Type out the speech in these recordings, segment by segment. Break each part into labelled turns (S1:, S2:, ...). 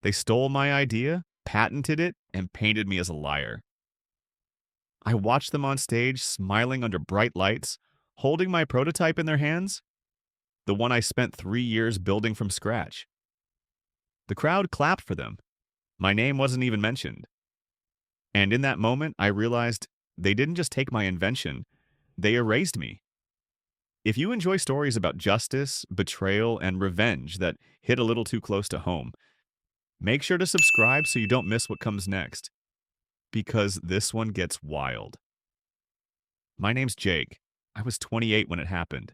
S1: They stole my idea, patented it, and painted me as a liar. I watched them on stage, smiling under bright lights, holding my prototype in their hands, the one I spent 3 years building from scratch. The crowd clapped for them. My name wasn't even mentioned. And in that moment, I realized they didn't just take my invention, they erased me. If you enjoy stories about justice, betrayal, and revenge that hit a little too close to home, make sure to subscribe so you don't miss what comes next, because this one gets wild. My name's Jake. I was 28 when it happened,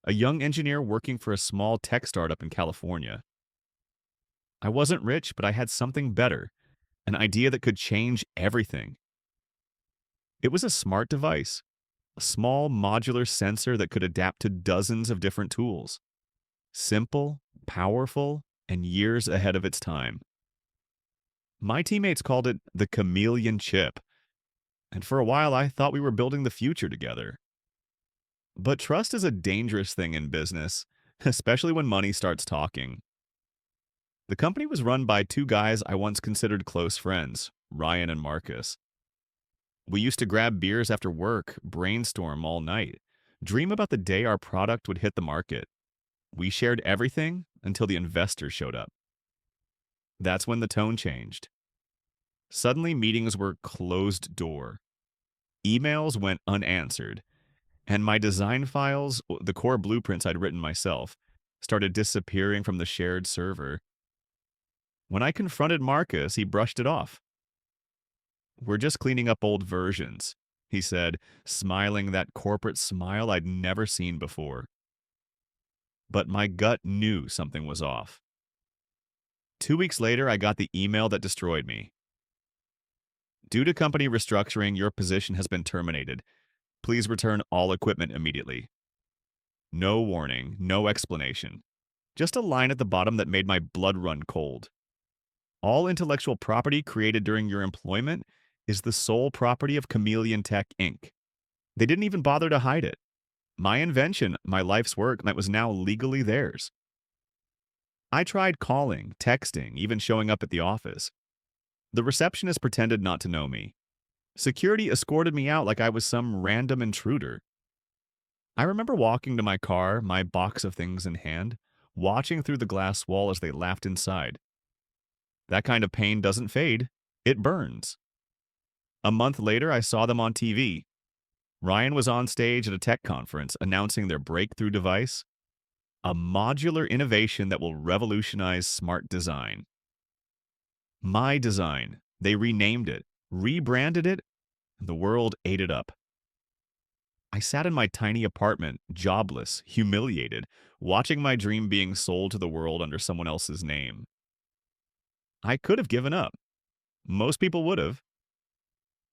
S1: a young engineer working for a small tech startup in California. I wasn't rich, but I had something better, an idea that could change everything. It was a smart device, a small modular sensor that could adapt to dozens of different tools. Simple, powerful, and years ahead of its time. My teammates called it the chameleon chip, and for a while I thought we were building the future together. But trust is a dangerous thing in business, especially when money starts talking. The company was run by two guys I once considered close friends, Ryan and Marcus. We used to grab beers after work, brainstorm all night, dream about the day our product would hit the market. We shared everything until the investors showed up. That's when the tone changed. Suddenly, meetings were closed door. Emails went unanswered, and my design files, the core blueprints I'd written myself, started disappearing from the shared server. When I confronted Marcus, he brushed it off. "We're just cleaning up old versions," he said, smiling that corporate smile I'd never seen before. But my gut knew something was off. 2 weeks later, I got the email that destroyed me. "Due to company restructuring, your position has been terminated. Please return all equipment immediately." No warning, no explanation. Just a line at the bottom that made my blood run cold. "All intellectual property created during your employment is the sole property of Chameleon Tech, Inc." They didn't even bother to hide it. My invention, my life's work, that was now legally theirs. I tried calling, texting, even showing up at the office. The receptionist pretended not to know me. Security escorted me out like I was some random intruder. I remember walking to my car, my box of things in hand, watching through the glass wall as they laughed inside. That kind of pain doesn't fade, it burns. A month later, I saw them on TV. Ryan was on stage at a tech conference announcing their breakthrough device, a modular innovation that will revolutionize smart design. My design. They renamed it, rebranded it, and the world ate it up. I sat in my tiny apartment, jobless, humiliated, watching my dream being sold to the world under someone else's name. I could have given up. Most people would have.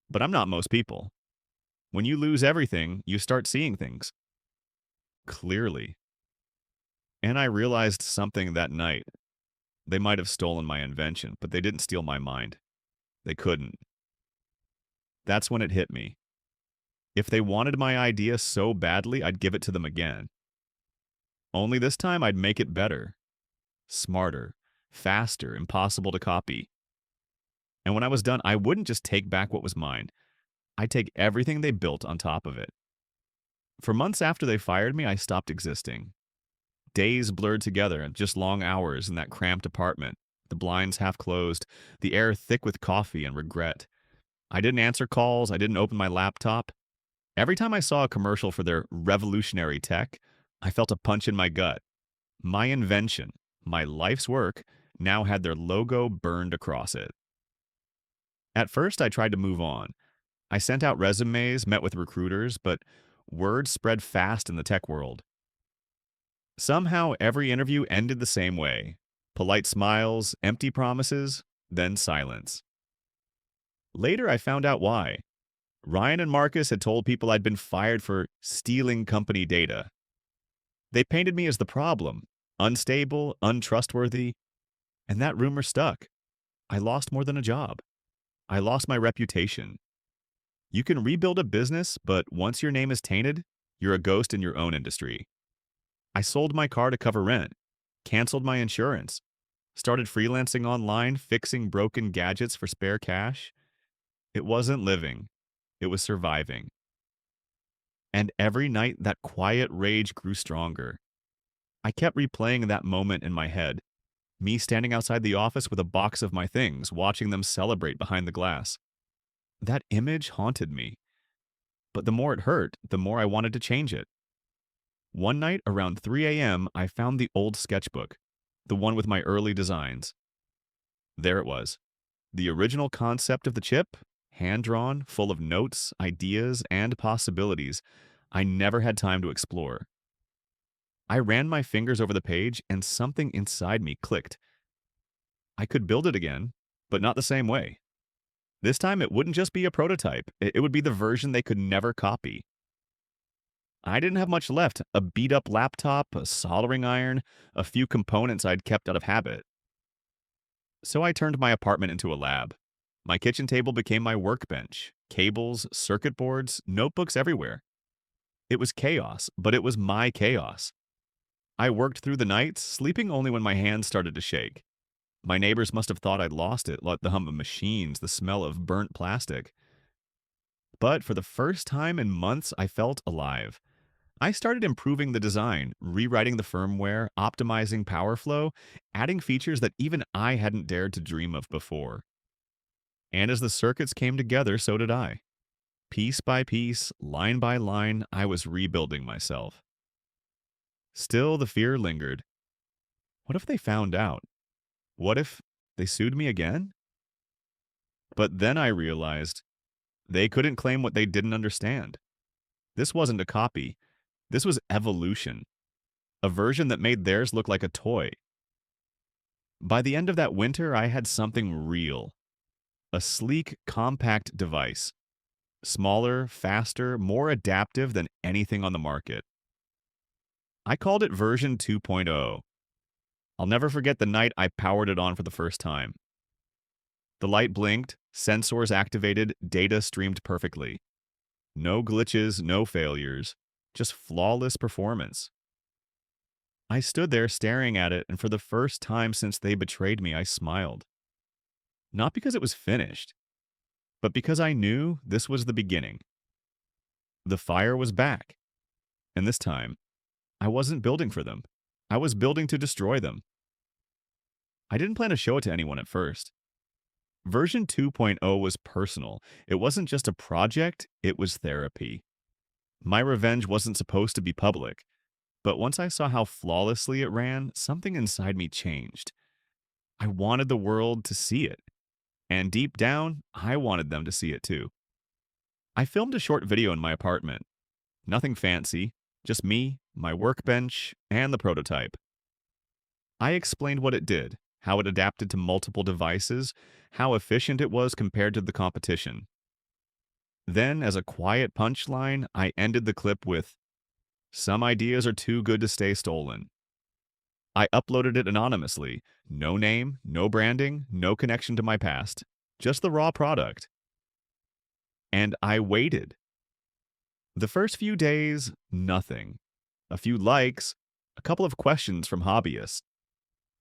S1: But I'm not most people. When you lose everything, you start seeing things clearly. And I realized something that night. They might have stolen my invention, but they didn't steal my mind. They couldn't. That's when it hit me. If they wanted my idea so badly, I'd give it to them again. Only this time I'd make it better, smarter, faster, impossible to copy. And when I was done, I wouldn't just take back what was mine. I'd take everything they built on top of it. For months after they fired me, I stopped existing. Days blurred together, just long hours in that cramped apartment, the blinds half closed, the air thick with coffee and regret. I didn't answer calls, I didn't open my laptop. Every time I saw a commercial for their revolutionary tech, I felt a punch in my gut. My invention, my life's work, now had their logo burned across it. At first, I tried to move on. I sent out resumes, met with recruiters, but word spread fast in the tech world. Somehow, every interview ended the same way. Polite smiles, empty promises, then silence. Later, I found out why. Ryan and Marcus had told people I'd been fired for stealing company data. They painted me as the problem, unstable, untrustworthy, and that rumor stuck. I lost more than a job. I lost my reputation. You can rebuild a business, but once your name is tainted, you're a ghost in your own industry. I sold my car to cover rent, canceled my insurance, Started freelancing online, fixing broken gadgets for spare cash. It wasn't living, it was surviving. And every night, that quiet rage grew stronger. I kept replaying that moment in my head, me standing outside the office with a box of my things, watching them celebrate behind the glass. That image haunted me, but the more it hurt, the more I wanted to change it. One night around 3 a.m., I found the old sketchbook, the one with my early designs. There it was, the original concept of the chip, hand drawn, full of notes, ideas, and possibilities I never had time to explore. I ran my fingers over the page and something inside me clicked. I could build it again, but not the same way. This time it wouldn't just be a prototype, it would be the version they could never copy. I didn't have much left, a beat up laptop, a soldering iron, a few components I'd kept out of habit. So I turned my apartment into a lab. My kitchen table became my workbench, cables, circuit boards, notebooks everywhere. It was chaos, but it was my chaos. I worked through the nights, sleeping only when my hands started to shake. My neighbors must have thought I'd lost it, like the hum of machines, the smell of burnt plastic. But for the first time in months, I felt alive. I started improving the design, rewriting the firmware, optimizing power flow, adding features that even I hadn't dared to dream of before. And as the circuits came together, so did I. Piece by piece, line by line, I was rebuilding myself. Still, the fear lingered. What if they found out? What if they sued me again? But then I realized they couldn't claim what they didn't understand. This wasn't a copy. This was evolution, a version that made theirs look like a toy. By the end of that winter, I had something real. A sleek, compact device. Smaller, faster, more adaptive than anything on the market. I called it version 2.0. I'll never forget the night I powered it on for the first time. The light blinked, sensors activated, data streamed perfectly. No glitches, no failures, just flawless performance. I stood there staring at it, and for the first time since they betrayed me, I smiled. Not because it was finished, but because I knew this was the beginning. The fire was back, and this time, I wasn't building for them. I was building to destroy them. I didn't plan to show it to anyone at first. Version 2.0 was personal. It wasn't just a project, it was therapy. My revenge wasn't supposed to be public, but once I saw how flawlessly it ran, something inside me changed. I wanted the world to see it, and deep down, I wanted them to see it too. I filmed a short video in my apartment. Nothing fancy, just me, my workbench, and the prototype. I explained what it did, how it adapted to multiple devices, how efficient it was compared to the competition. Then, as a quiet punchline, I ended the clip with, "Some ideas are too good to stay stolen." I uploaded it anonymously. No name, no branding, no connection to my past. Just the raw product. And I waited. The first few days, nothing. A few likes, a couple of questions from hobbyists.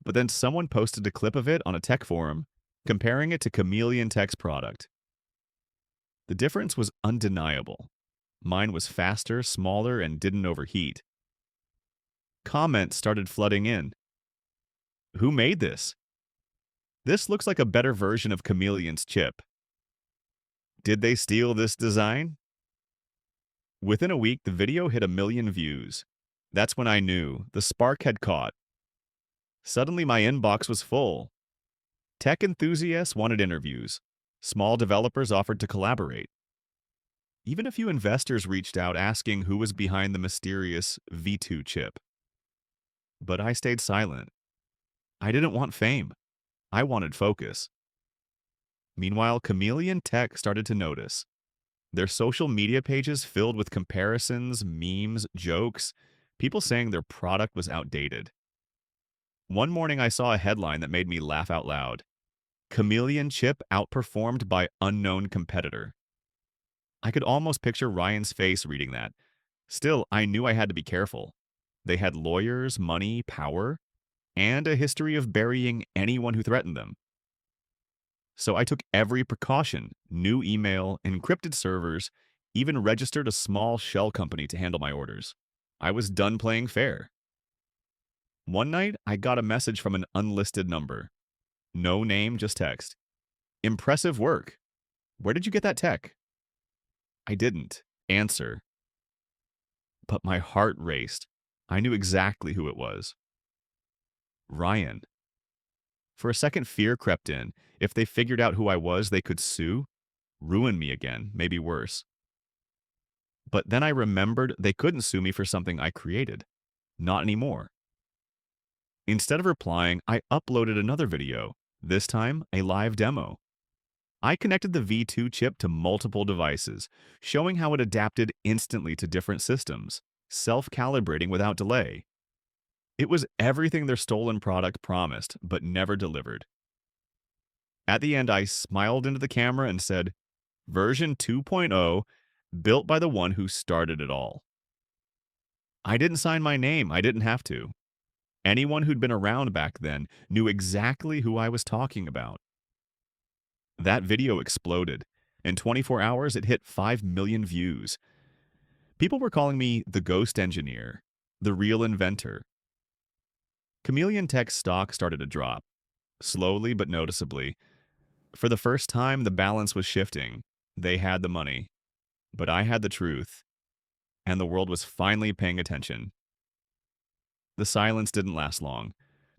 S1: But then someone posted a clip of it on a tech forum, comparing it to Chameleon Tech's product. The difference was undeniable. Mine was faster, smaller, and didn't overheat. Comments started flooding in. Who made this? This looks like a better version of Chameleon's chip. Did they steal this design? Within a week, the video hit 1 million views. That's when I knew the spark had caught. Suddenly, my inbox was full. Tech enthusiasts wanted interviews. Small developers offered to collaborate. Even a few investors reached out asking who was behind the mysterious V2 chip. But I stayed silent. I didn't want fame. I wanted focus. Meanwhile, Chameleon Tech started to notice. Their social media pages filled with comparisons, memes, jokes, people saying their product was outdated. One morning I saw a headline that made me laugh out loud. Chameleon chip outperformed by unknown competitor. I could almost picture Ryan's face reading that. Still, I knew I had to be careful. They had lawyers, money, power, and a history of burying anyone who threatened them. So I took every precaution: new email, encrypted servers, even registered a small shell company to handle my orders. I was done playing fair. One night, I got a message from an unlisted number. No name, just text. Impressive work. Where did you get that tech? I didn't answer, but my heart raced. I knew exactly who it was. Ryan. For a second, fear crept in. If they figured out who I was, they could sue, ruin me again, maybe worse. But then I remembered they couldn't sue me for something I created. Not anymore. Instead of replying, I uploaded another video, this time a live demo. I connected the V2 chip to multiple devices, showing how it adapted instantly to different systems, self-calibrating without delay. It was everything their stolen product promised, but never delivered. At the end, I smiled into the camera and said, version 2.0, built by the one who started it all. I didn't sign my name. I didn't have to. Anyone who'd been around back then knew exactly who I was talking about. That video exploded. In 24 hours, it hit 5 million views. People were calling me the ghost engineer, the real inventor. Chameleon Tech's stock started to drop, slowly but noticeably. For the first time, the balance was shifting. They had the money, but I had the truth, and the world was finally paying attention. The silence didn't last long.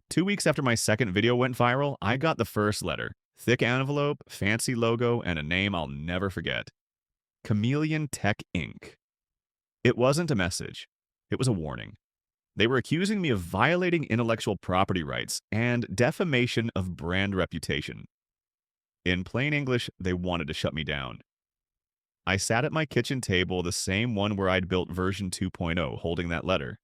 S1: 2 weeks after my second video went viral, I got the first letter. Thick envelope, fancy logo, and a name I'll never forget. Chameleon Tech Inc. It wasn't a message. It was a warning. They were accusing me of violating intellectual property rights and defamation of brand reputation. In plain English, they wanted to shut me down. I sat at my kitchen table, the same one where I'd built version 2.0, holding that letter.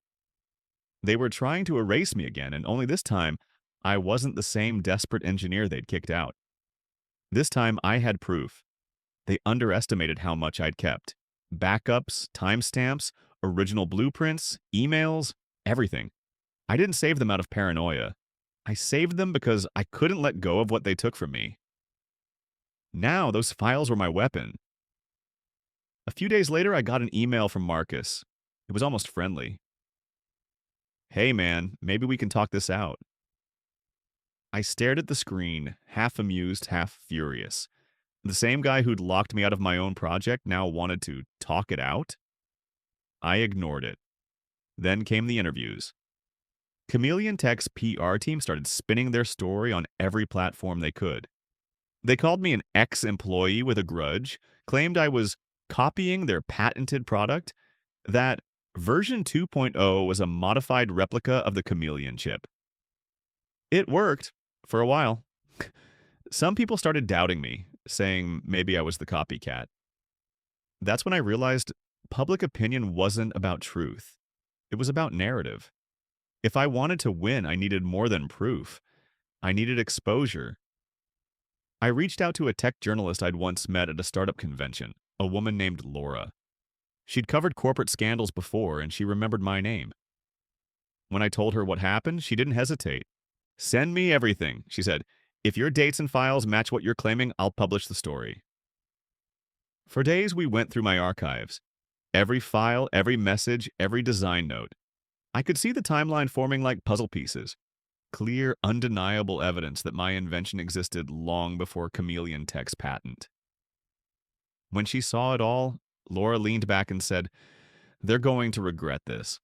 S1: They were trying to erase me again, and only this time, I wasn't the same desperate engineer they'd kicked out. This time, I had proof. They underestimated how much I'd kept. Backups, timestamps, original blueprints, emails, everything. I didn't save them out of paranoia. I saved them because I couldn't let go of what they took from me. Now, those files were my weapon. A few days later, I got an email from Marcus. It was almost friendly. Hey man, maybe we can talk this out. I stared at the screen, half amused, half furious. The same guy who'd locked me out of my own project now wanted to talk it out? I ignored it. Then came the interviews. Chameleon Tech's PR team started spinning their story on every platform they could. They called me an ex-employee with a grudge, claimed I was copying their patented product, that version 2.0 was a modified replica of the Chameleon chip. It worked, for a while. Some people started doubting me, saying maybe I was the copycat. That's when I realized public opinion wasn't about truth. It was about narrative. If I wanted to win, I needed more than proof. I needed exposure. I reached out to a tech journalist I'd once met at a startup convention, a woman named Laura. She'd covered corporate scandals before, and she remembered my name. When I told her what happened, she didn't hesitate. Send me everything, she said. If your dates and files match what you're claiming, I'll publish the story. For days, we went through my archives. Every file, every message, every design note. I could see the timeline forming like puzzle pieces. Clear, undeniable evidence that my invention existed long before Chameleon Tech's patent. When she saw it all, Laura leaned back and said, "They're going to regret this."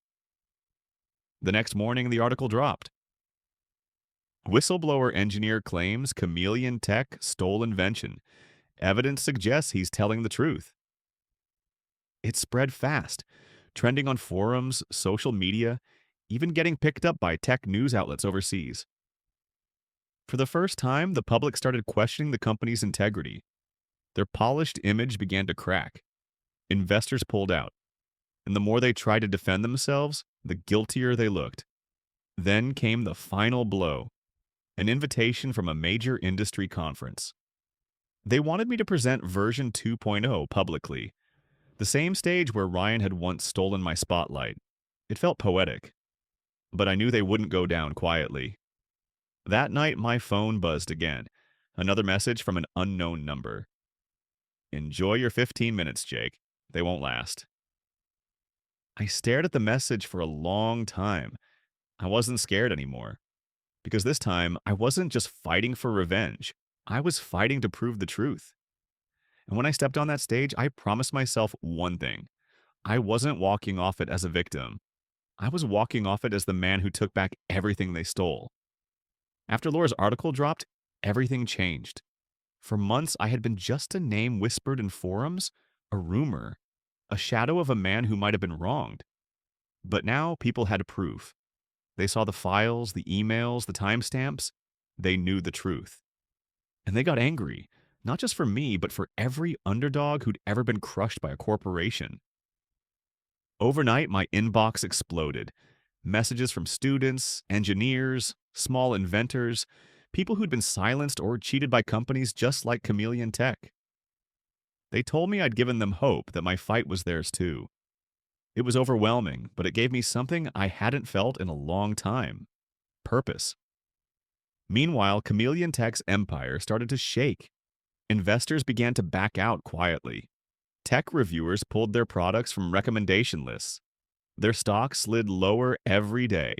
S1: The next morning, the article dropped. Whistleblower engineer claims Chameleon Tech stole invention. Evidence suggests he's telling the truth. It spread fast, trending on forums, social media, even getting picked up by tech news outlets overseas. For the first time, the public started questioning the company's integrity. Their polished image began to crack. Investors pulled out, and the more they tried to defend themselves, the guiltier they looked. Then came the final blow. An invitation from a major industry conference. They wanted me to present version 2.0 publicly, the same stage where Ryan had once stolen my spotlight. It felt poetic, but I knew they wouldn't go down quietly. That night, my phone buzzed again. Another message from an unknown number. Enjoy your 15 minutes, Jake. They won't last. I stared at the message for a long time. I wasn't scared anymore. Because this time, I wasn't just fighting for revenge. I was fighting to prove the truth. And when I stepped on that stage, I promised myself one thing. I wasn't walking off it as a victim. I was walking off it as the man who took back everything they stole. After Laura's article dropped, everything changed. For months, I had been just a name whispered in forums, a rumor, a shadow of a man who might have been wronged. But now people had proof. They saw the files, the emails, the timestamps. They knew the truth. And they got angry, not just for me, but for every underdog who'd ever been crushed by a corporation. Overnight, my inbox exploded. Messages from students, engineers, small inventors, people who'd been silenced or cheated by companies just like Chameleon Tech. They told me I'd given them hope, that my fight was theirs too. It was overwhelming, but it gave me something I hadn't felt in a long time: purpose. Meanwhile, Chameleon Tech's empire started to shake. Investors began to back out quietly. Tech reviewers pulled their products from recommendation lists. Their stock slid lower every day.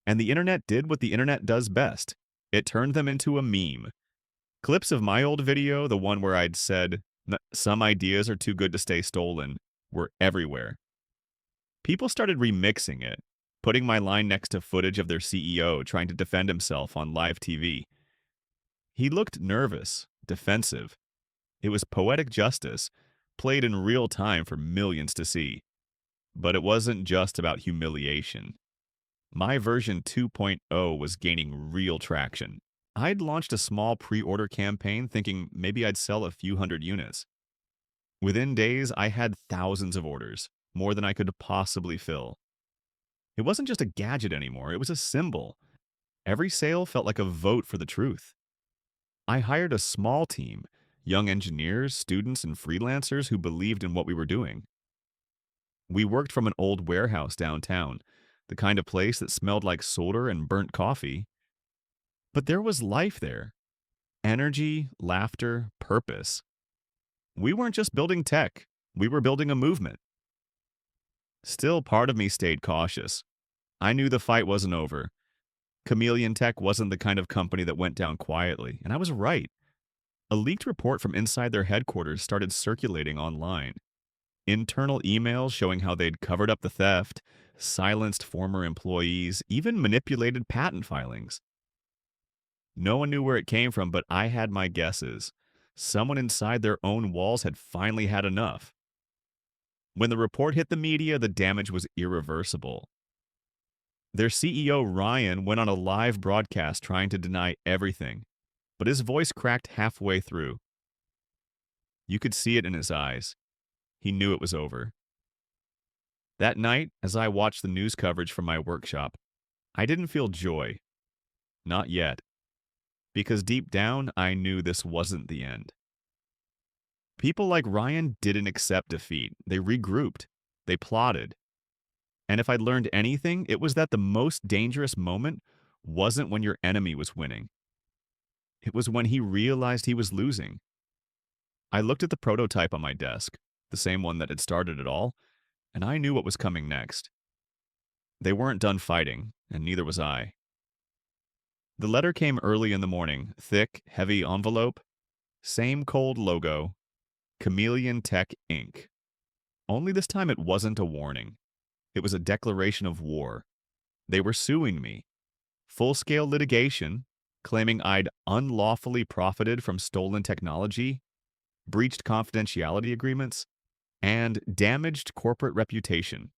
S1: And the internet did what the internet does best. It turned them into a meme. Clips of my old video, the one where I'd said, "Some ideas are too good to stay stolen," were everywhere. People started remixing it, putting my line next to footage of their CEO trying to defend himself on live TV. He looked nervous, defensive. It was poetic justice, played in real time for millions to see. But it wasn't just about humiliation. My version 2.0 was gaining real traction. I'd launched a small pre-order campaign thinking maybe I'd sell a few hundred units. Within days, I had thousands of orders, more than I could possibly fill. It wasn't just a gadget anymore, it was a symbol. Every sale felt like a vote for the truth. I hired a small team, young engineers, students, and freelancers who believed in what we were doing. We worked from an old warehouse downtown, the kind of place that smelled like solder and burnt coffee. But there was life there. Energy, laughter, purpose. We weren't just building tech, we were building a movement. Still, part of me stayed cautious. I knew the fight wasn't over. Chameleon Tech wasn't the kind of company that went down quietly, and I was right. A leaked report from inside their headquarters started circulating online. Internal emails showing how they'd covered up the theft, silenced former employees, even manipulated patent filings. No one knew where it came from, but I had my guesses. Someone inside their own walls had finally had enough. When the report hit the media, the damage was irreversible. Their CEO, Ryan, went on a live broadcast trying to deny everything, but his voice cracked halfway through. You could see it in his eyes. He knew it was over. That night, as I watched the news coverage from my workshop, I didn't feel joy. Not yet. Because deep down, I knew this wasn't the end. People like Ryan didn't accept defeat. They regrouped. They plotted. And if I'd learned anything, it was that the most dangerous moment wasn't when your enemy was winning. It was when he realized he was losing. I looked at the prototype on my desk, the same one that had started it all, and I knew what was coming next. They weren't done fighting, and neither was I. The letter came early in the morning, thick, heavy envelope, same cold logo, Chameleon Tech Inc. Only this time it wasn't a warning. It was a declaration of war. They were suing me. Full-scale litigation, claiming I'd unlawfully profited from stolen technology, breached confidentiality agreements, and damaged corporate reputation.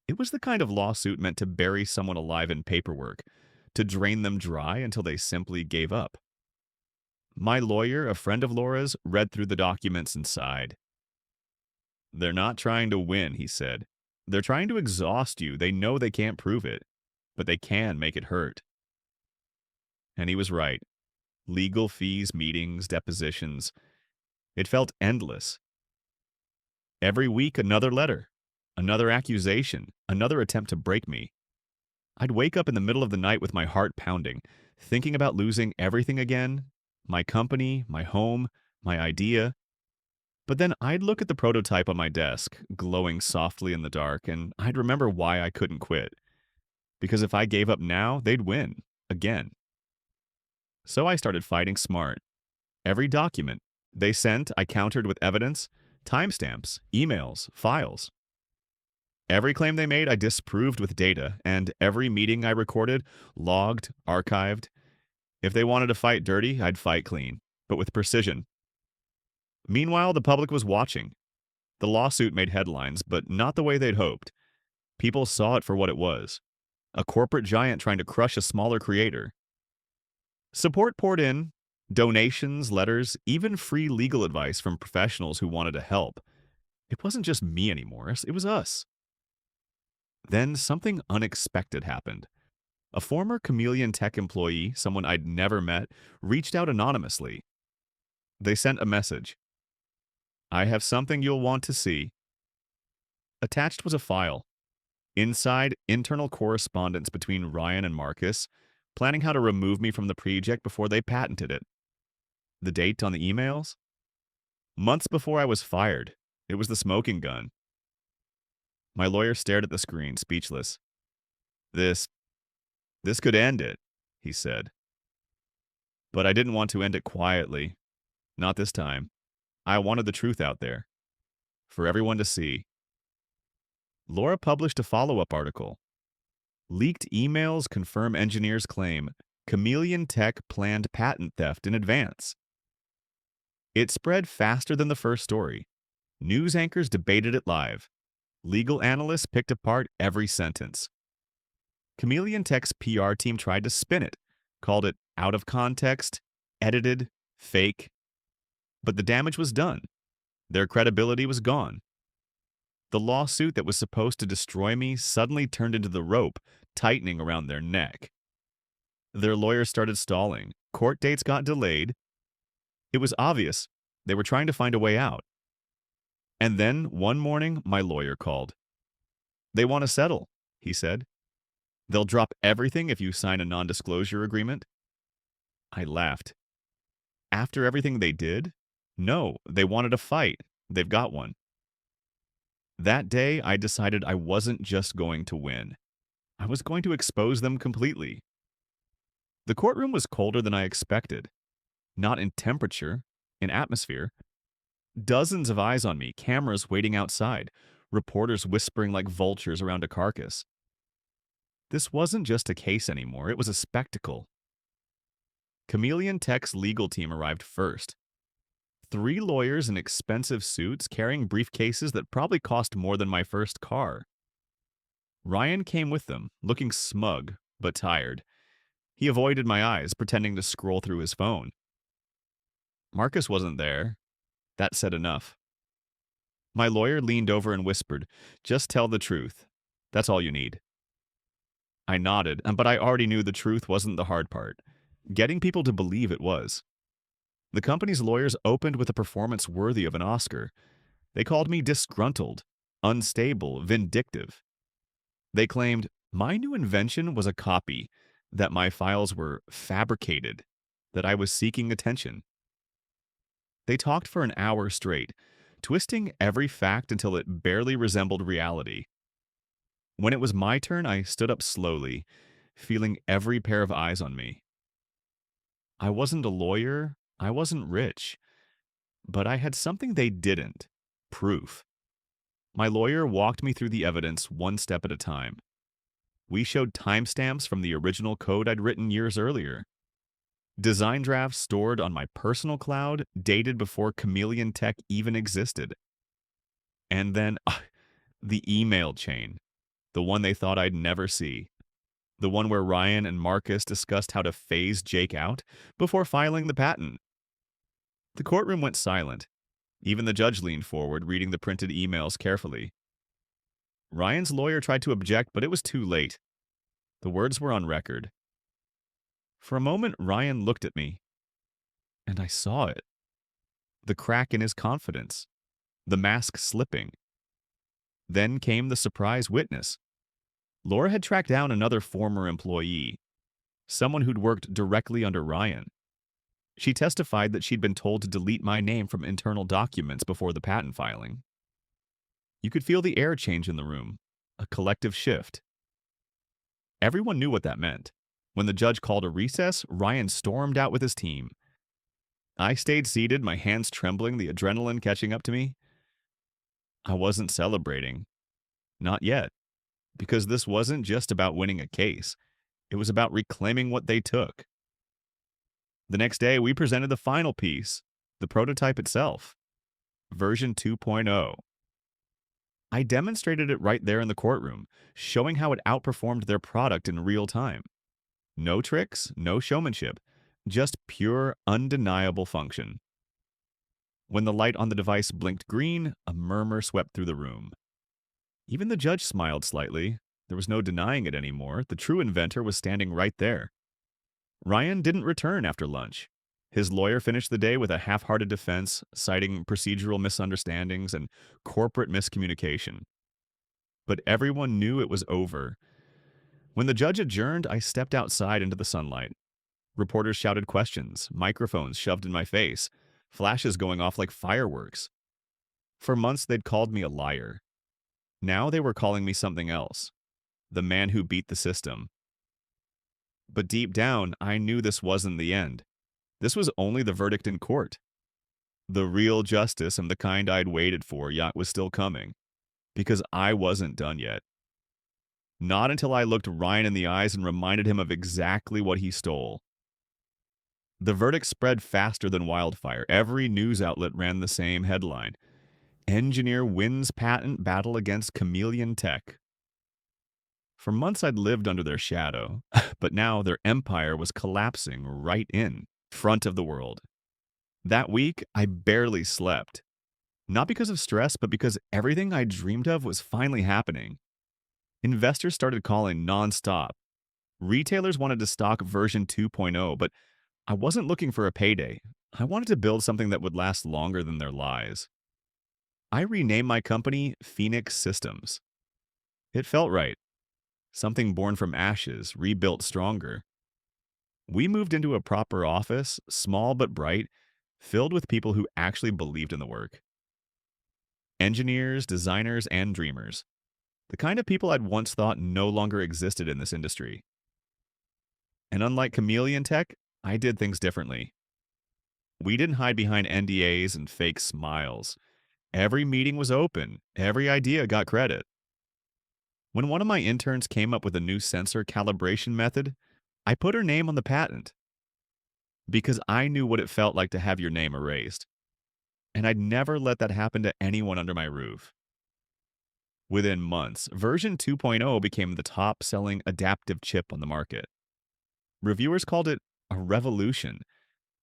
S1: It was the kind of lawsuit meant to bury someone alive in paperwork, to drain them dry until they simply gave up. My lawyer, a friend of Laura's, read through the documents and sighed. "They're not trying to win," he said. "They're trying to exhaust you. They know they can't prove it, but they can make it hurt." And he was right. Legal fees, meetings, depositions. It felt endless. Every week, another letter, another accusation, another attempt to break me. I'd wake up in the middle of the night with my heart pounding, thinking about losing everything again, my company, my home, my idea. But then I'd look at the prototype on my desk, glowing softly in the dark, and I'd remember why I couldn't quit. Because if I gave up now, they'd win. Again. So I started fighting smart. Every document they sent, I countered with evidence, timestamps, emails, files. Every claim they made, I disproved with data, and every meeting I recorded, logged, archived. If they wanted to fight dirty, I'd fight clean, but with precision. Meanwhile, the public was watching. The lawsuit made headlines, but not the way they'd hoped. People saw it for what it was: a corporate giant trying to crush a smaller creator. Support poured in: donations, letters, even free legal advice from professionals who wanted to help. It wasn't just me anymore, it was us. Then something unexpected happened. A former Chameleon Tech employee, someone I'd never met, reached out anonymously. They sent a message. "I have something you'll want to see." Attached was a file. Inside, internal correspondence between Ryan and Marcus, planning how to remove me from the project before they patented it. The date on the emails? Months before I was fired. It was the smoking gun. My lawyer stared at the screen, speechless. This could end it," he said. But I didn't want to end it quietly. Not this time. I wanted the truth out there, for everyone to see. Laura published a follow-up article. Leaked emails confirm engineers claim Chameleon Tech planned patent theft in advance. It spread faster than the first story. News anchors debated it live. Legal analysts picked apart every sentence. Chameleon Tech's PR team tried to spin it, called it out of context, edited, fake. But the damage was done. Their credibility was gone. The lawsuit that was supposed to destroy me suddenly turned into the rope tightening around their neck. Their lawyers started stalling. Court dates got delayed. It was obvious they were trying to find a way out. And then, one morning, my lawyer called. "They want to settle," he said. "They'll drop everything if you sign a non-disclosure agreement." I laughed. After everything they did? No, they wanted a fight. They've got one. That day, I decided I wasn't just going to win. I was going to expose them completely. The courtroom was colder than I expected. Not in temperature, in atmosphere. Dozens of eyes on me, cameras waiting outside, reporters whispering like vultures around a carcass. This wasn't just a case anymore, it was a spectacle. Chameleon Tech's legal team arrived first. 3 lawyers in expensive suits carrying briefcases that probably cost more than my first car. Ryan came with them, looking smug, but tired. He avoided my eyes, pretending to scroll through his phone. Marcus wasn't there. That said enough. My lawyer leaned over and whispered, "Just tell the truth. That's all you need." I nodded, but I already knew the truth wasn't the hard part. Getting people to believe it was. The company's lawyers opened with a performance worthy of an Oscar. They called me disgruntled, unstable, vindictive. They claimed my new invention was a copy, that my files were fabricated, that I was seeking attention. They talked for an hour straight, twisting every fact until it barely resembled reality. When it was my turn, I stood up slowly, feeling every pair of eyes on me. I wasn't a lawyer, I wasn't rich, but I had something they didn't: proof. My lawyer walked me through the evidence one step at a time. We showed timestamps from the original code I'd written years earlier. Design drafts stored on my personal cloud, dated before Chameleon Tech even existed. And then, the email chain. The one they thought I'd never see. The one where Ryan and Marcus discussed how to phase Jake out before filing the patent. The courtroom went silent. Even the judge leaned forward, reading the printed emails carefully. Ryan's lawyer tried to object, but it was too late. The words were on record. For a moment, Ryan looked at me, and I saw it. The crack in his confidence. The mask slipping. Then came the surprise witness. Laura had tracked down another former employee, someone who'd worked directly under Ryan. She testified that she'd been told to delete my name from internal documents before the patent filing. You could feel the air change in the room, a collective shift. Everyone knew what that meant. When the judge called a recess, Ryan stormed out with his team. I stayed seated, my hands trembling, the adrenaline catching up to me. I wasn't celebrating. Not yet. Because this wasn't just about winning a case. It was about reclaiming what they took. The next day, we presented the final piece, the prototype itself, version 2.0. I demonstrated it right there in the courtroom, showing how it outperformed their product in real time. No tricks, no showmanship, just pure, undeniable function. When the light on the device blinked green, a murmur swept through the room. Even the judge smiled slightly. There was no denying it anymore. The true inventor was standing right there. Ryan didn't return after lunch. His lawyer finished the day with a half-hearted defense, citing procedural misunderstandings and corporate miscommunication. But everyone knew it was over. When the judge adjourned, I stepped outside into the sunlight. Reporters shouted questions, microphones shoved in my face, flashes going off like fireworks. For months, they'd called me a liar. Now they were calling me something else. The man who beat the system. But deep down, I knew this wasn't the end. This was only the verdict in court. The real justice and the kind I'd waited for was still coming. Because I wasn't done yet. Not until I looked Ryan in the eyes and reminded him of exactly what he stole. The verdict spread faster than wildfire. Every news outlet ran the same headline. Engineer wins patent battle against chameleon tech. For months I'd lived under their shadow, but now their empire was collapsing right in front of the world. That week, I barely slept. Not because of stress, but because everything I dreamed of was finally happening. Investors started calling nonstop. Retailers wanted to stock version 2.0, but I wasn't looking for a payday. I wanted to build something that would last longer than their lies. I renamed my company Phoenix Systems. It felt right. Something born from ashes, rebuilt stronger. We moved into a proper office, small but bright, filled with people who actually believed in the work. Engineers, designers, and dreamers. The kind of people I'd once thought no longer existed in this industry. And unlike chameleon tech, I did things differently. We didn't hide behind NDAs and fake smiles. Every meeting was open. Every idea got credit. When one of my interns came up with a new sensor calibration method, I put her name on the patent. Because I knew what it felt like to have your name erased. And I'd never let that happen to anyone under my roof. Within months, version 2.0 became the top-selling adaptive chip on the market. Reviewers called it a revolution.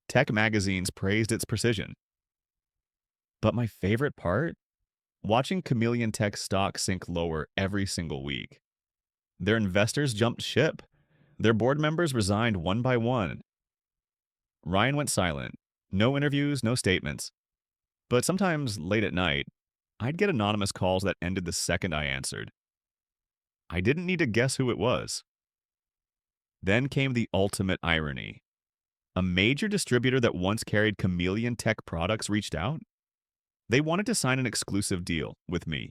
S1: Tech magazines praised its precision. But my favorite part? Watching Chameleon Tech stock sink lower every single week. Their investors jumped ship. Their board members resigned one by one. Ryan went silent. No interviews, no statements. But sometimes, late at night, I'd get anonymous calls that ended the second I answered. I didn't need to guess who it was. Then came the ultimate irony. A major distributor that once carried Chameleon Tech products reached out. They wanted to sign an exclusive deal with me.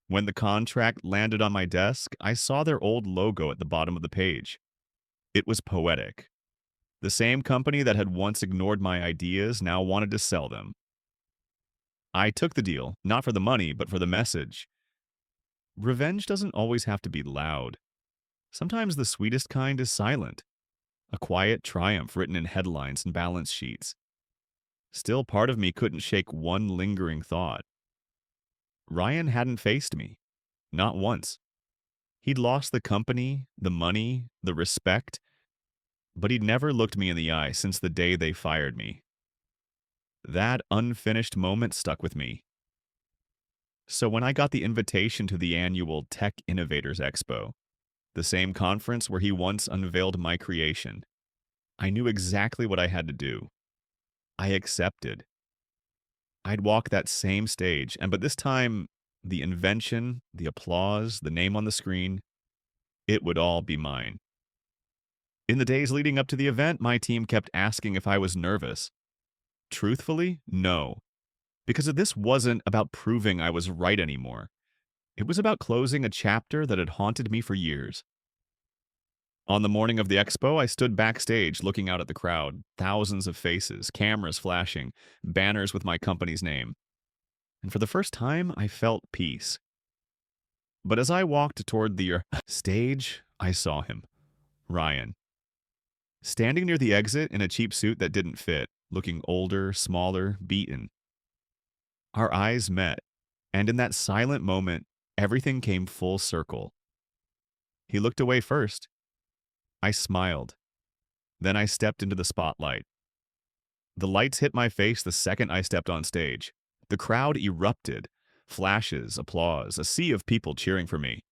S1: When the contract landed on my desk, I saw their old logo at the bottom of the page. It was poetic. The same company that had once ignored my ideas now wanted to sell them. I took the deal, not for the money, but for the message. Revenge doesn't always have to be loud. Sometimes the sweetest kind is silent. A quiet triumph written in headlines and balance sheets. Still, part of me couldn't shake one lingering thought. Ryan hadn't faced me. Not once. He'd lost the company, the money, the respect, but he'd never looked me in the eye since the day they fired me. That unfinished moment stuck with me. So when I got the invitation to the annual Tech Innovators Expo, the same conference where he once unveiled my creation, I knew exactly what I had to do. I accepted. I'd walk that same stage, but this time, The invention, the applause, the name on the screen, it would all be mine. In the days leading up to the event, my team kept asking if I was nervous. Truthfully, no, because this wasn't about proving I was right anymore. It was about closing a chapter that had haunted me for years. On the morning of the expo, I stood backstage looking out at the crowd, thousands of faces, cameras flashing, banners with my company's name. And for the first time, I felt peace. But as I walked toward the stage, I saw him, Ryan, standing near the exit in a cheap suit that didn't fit, looking older, smaller, beaten. Our eyes met, and in that silent moment, everything came full circle. He looked away first. I smiled. Then I stepped into the spotlight. The lights hit my face the second I stepped on stage. The crowd erupted. Flashes, applause, a sea of people cheering for me.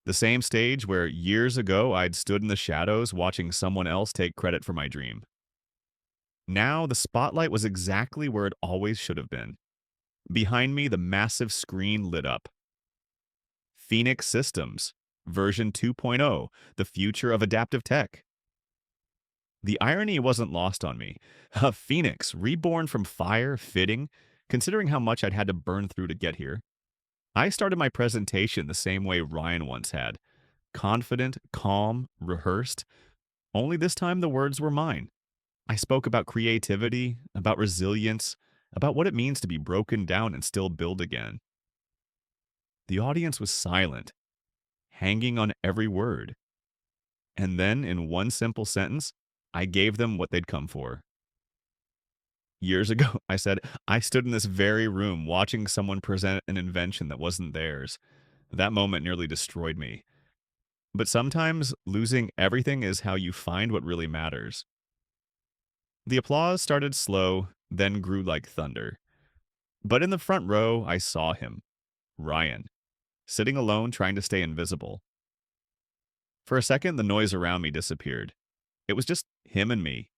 S1: The same stage where years ago I'd stood in the shadows watching someone else take credit for my dream. Now the spotlight was exactly where it always should have been. Behind me, the massive screen lit up. Phoenix Systems, version 2.0, the future of adaptive tech. The irony wasn't lost on me. A phoenix, reborn from fire, fitting, considering how much I'd had to burn through to get here. I started my presentation the same way Ryan once had. Confident, calm, rehearsed. Only this time the words were mine. I spoke about creativity, about resilience, about what it means to be broken down and still build again. The audience was silent, hanging on every word. And then, in one simple sentence, I gave them what they'd come for. Years ago, I said, I stood in this very room watching someone present an invention that wasn't theirs. That moment nearly destroyed me. But sometimes losing everything is how you find what really matters. The applause started slow, then grew like thunder. But in the front row, I saw him, Ryan, sitting alone trying to stay invisible. For a second, the noise around me disappeared. It was just him and me.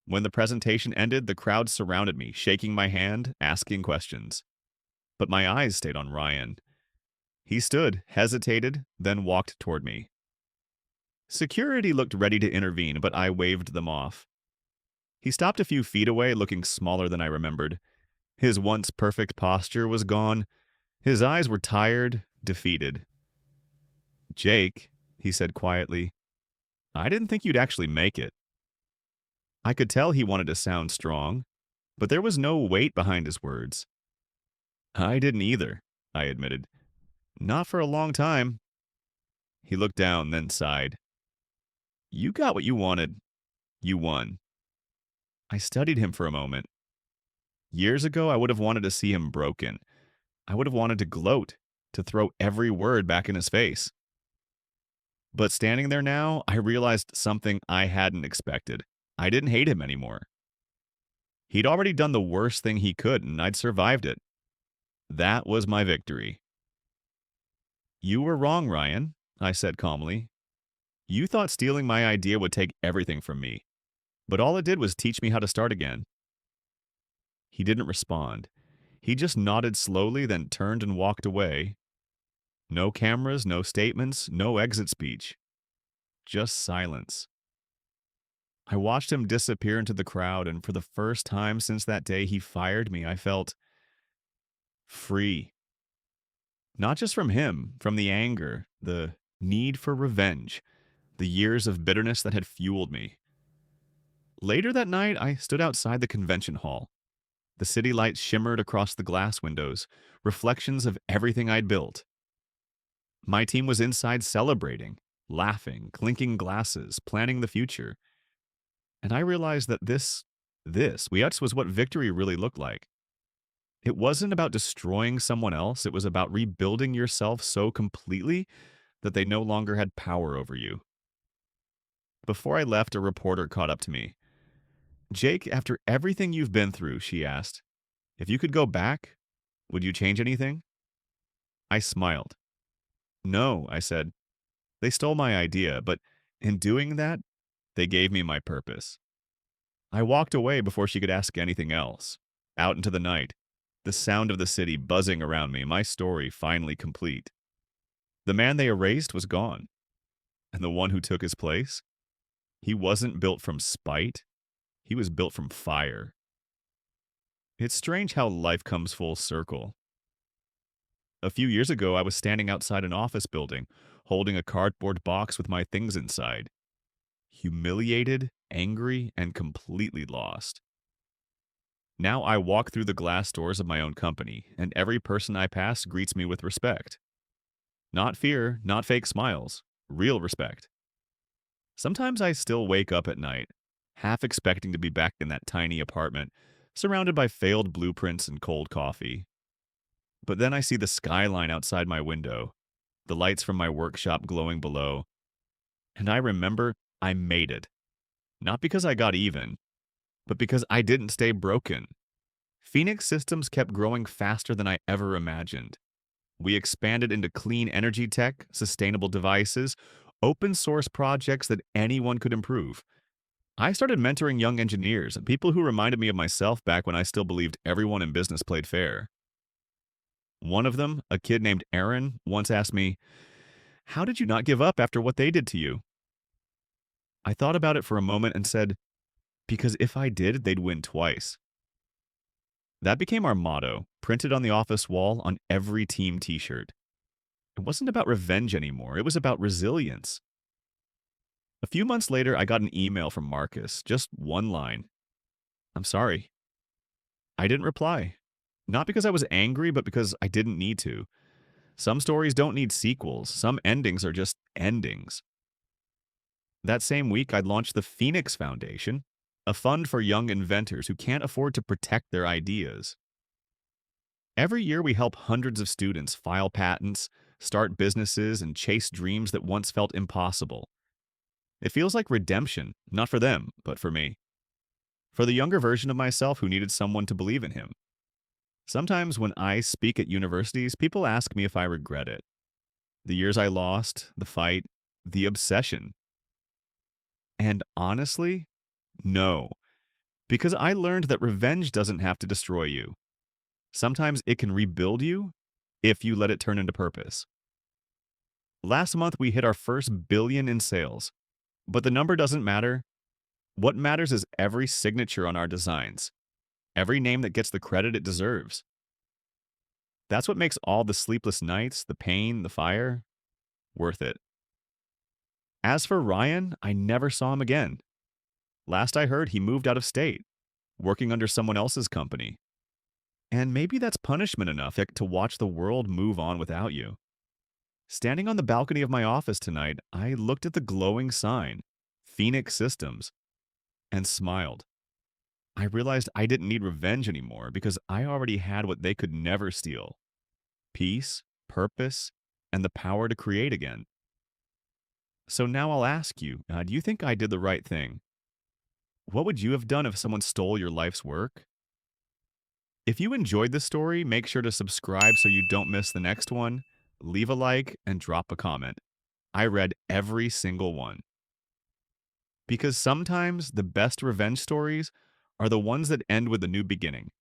S1: When the presentation ended, the crowd surrounded me, shaking my hand, asking questions. But my eyes stayed on Ryan. He stood, hesitated, then walked toward me. Security looked ready to intervene, but I waved them off. He stopped a few feet away, looking smaller than I remembered. His once perfect posture was gone. His eyes were tired, defeated. Jake, he said quietly, I didn't think you'd actually make it. I could tell he wanted to sound strong, but there was no weight behind his words. I didn't either, I admitted. Not for a long time. He looked down, then sighed. You got what you wanted. You won. I studied him for a moment. Years ago, I would have wanted to see him broken. I would have wanted to gloat, to throw every word back in his face. But standing there now, I realized something I hadn't expected. I didn't hate him anymore. He'd already done the worst thing he could, and I'd survived it. That was my victory. You were wrong, Ryan, I said calmly. You thought stealing my idea would take everything from me, but all it did was teach me how to start again. He didn't respond. He just nodded slowly, then turned and walked away. No cameras, no statements, no exit speech. Just silence. I watched him disappear into the crowd, and for the first time since that day he fired me, I felt free. Not just from him, from the anger, the need for revenge, the years of bitterness that had fueled me. Later that night, I stood outside the convention hall. The city lights shimmered across the glass windows, reflections of everything I'd built. My team was inside celebrating, laughing, clinking glasses, planning the future. And I realized that this was what victory really looked like. It wasn't about destroying someone else. It was about rebuilding yourself so completely that they no longer had power over you. Before I left, a reporter caught up to me. Jake, after everything you've been through, she asked, if you could go back, would you change anything? I smiled. No, I said. They stole my idea, but in doing that, they gave me my purpose. I walked away before she could ask anything else, out into the night, The sound of the city buzzing around me, my story finally complete. The man they erased was gone, and the one who took his place, he wasn't built from spite, he was built from fire. It's strange how life comes full circle. A few years ago, I was standing outside an office building, holding a cardboard box with my things inside. Humiliated, angry, and completely lost. Now I walk through the glass doors of my own company, and every person I pass greets me with respect. Not fear, not fake smiles, real respect. Sometimes I still wake up at night, half expecting to be back in that tiny apartment, surrounded by failed blueprints and cold coffee. But then I see the skyline outside my window, the lights from my workshop glowing below, and I remember I made it. Not because I got even, but because I didn't stay broken. Phoenix Systems kept growing faster than I ever imagined. We expanded into clean energy tech, sustainable devices, open source projects that anyone could improve. I started mentoring young engineers and people who reminded me of myself back when I still believed everyone in business played fair. One of them, a kid named Aaron, once asked me, "How did you not give up after what they did to you?" I thought about it for a moment and said, "Because if I did, they'd win twice." That became our motto, printed on the office wall on every team t shirt. It wasn't about revenge anymore, it was about resilience. A few months later, I got an email from Marcus, just one line: "I'm sorry." I didn't reply. Not because I was angry, but because I didn't need to. Some stories don't need sequels, some endings are just endings. That same week, I launched the Phoenix Foundation, a fund for young inventors who can't afford to protect their ideas. Every year, we help hundreds of students file patents, start businesses, and chase dreams that once felt impossible. It feels like redemption, not for them, but for me. For the younger version of myself who needed someone to believe in him. Sometimes when I speak at universities, people ask me if I regret it. The years I lost, the fight, the obsession. And honestly, no. Because I learned that revenge doesn't have to destroy you. Sometimes it can rebuild you if you let it turn into purpose. Last month, we hit our first billion in sales. But the number doesn't matter. What matters is every signature on our designs, every name that gets the credit it deserves. That's what makes all the sleepless nights, the pain, the fire, worth it. As for Ryan, I never saw him again. Last I heard, he moved out of state, working under someone else's company. And maybe that's punishment enough to watch the world move on without you. Standing on the balcony of my office tonight, I looked at the glowing sign, Phoenix Systems, and smiled. I realized I didn't need revenge anymore because I already had what they could never steal: peace, purpose, and the power to create again. So now I'll ask you, do you think I did the right thing? What would you have done if someone stole your life's work? If you enjoyed this story, make sure to subscribe so you don't miss the next one, leave a like, and drop a comment. I read every single one. Because sometimes the best revenge stories are the ones that end with a new beginning.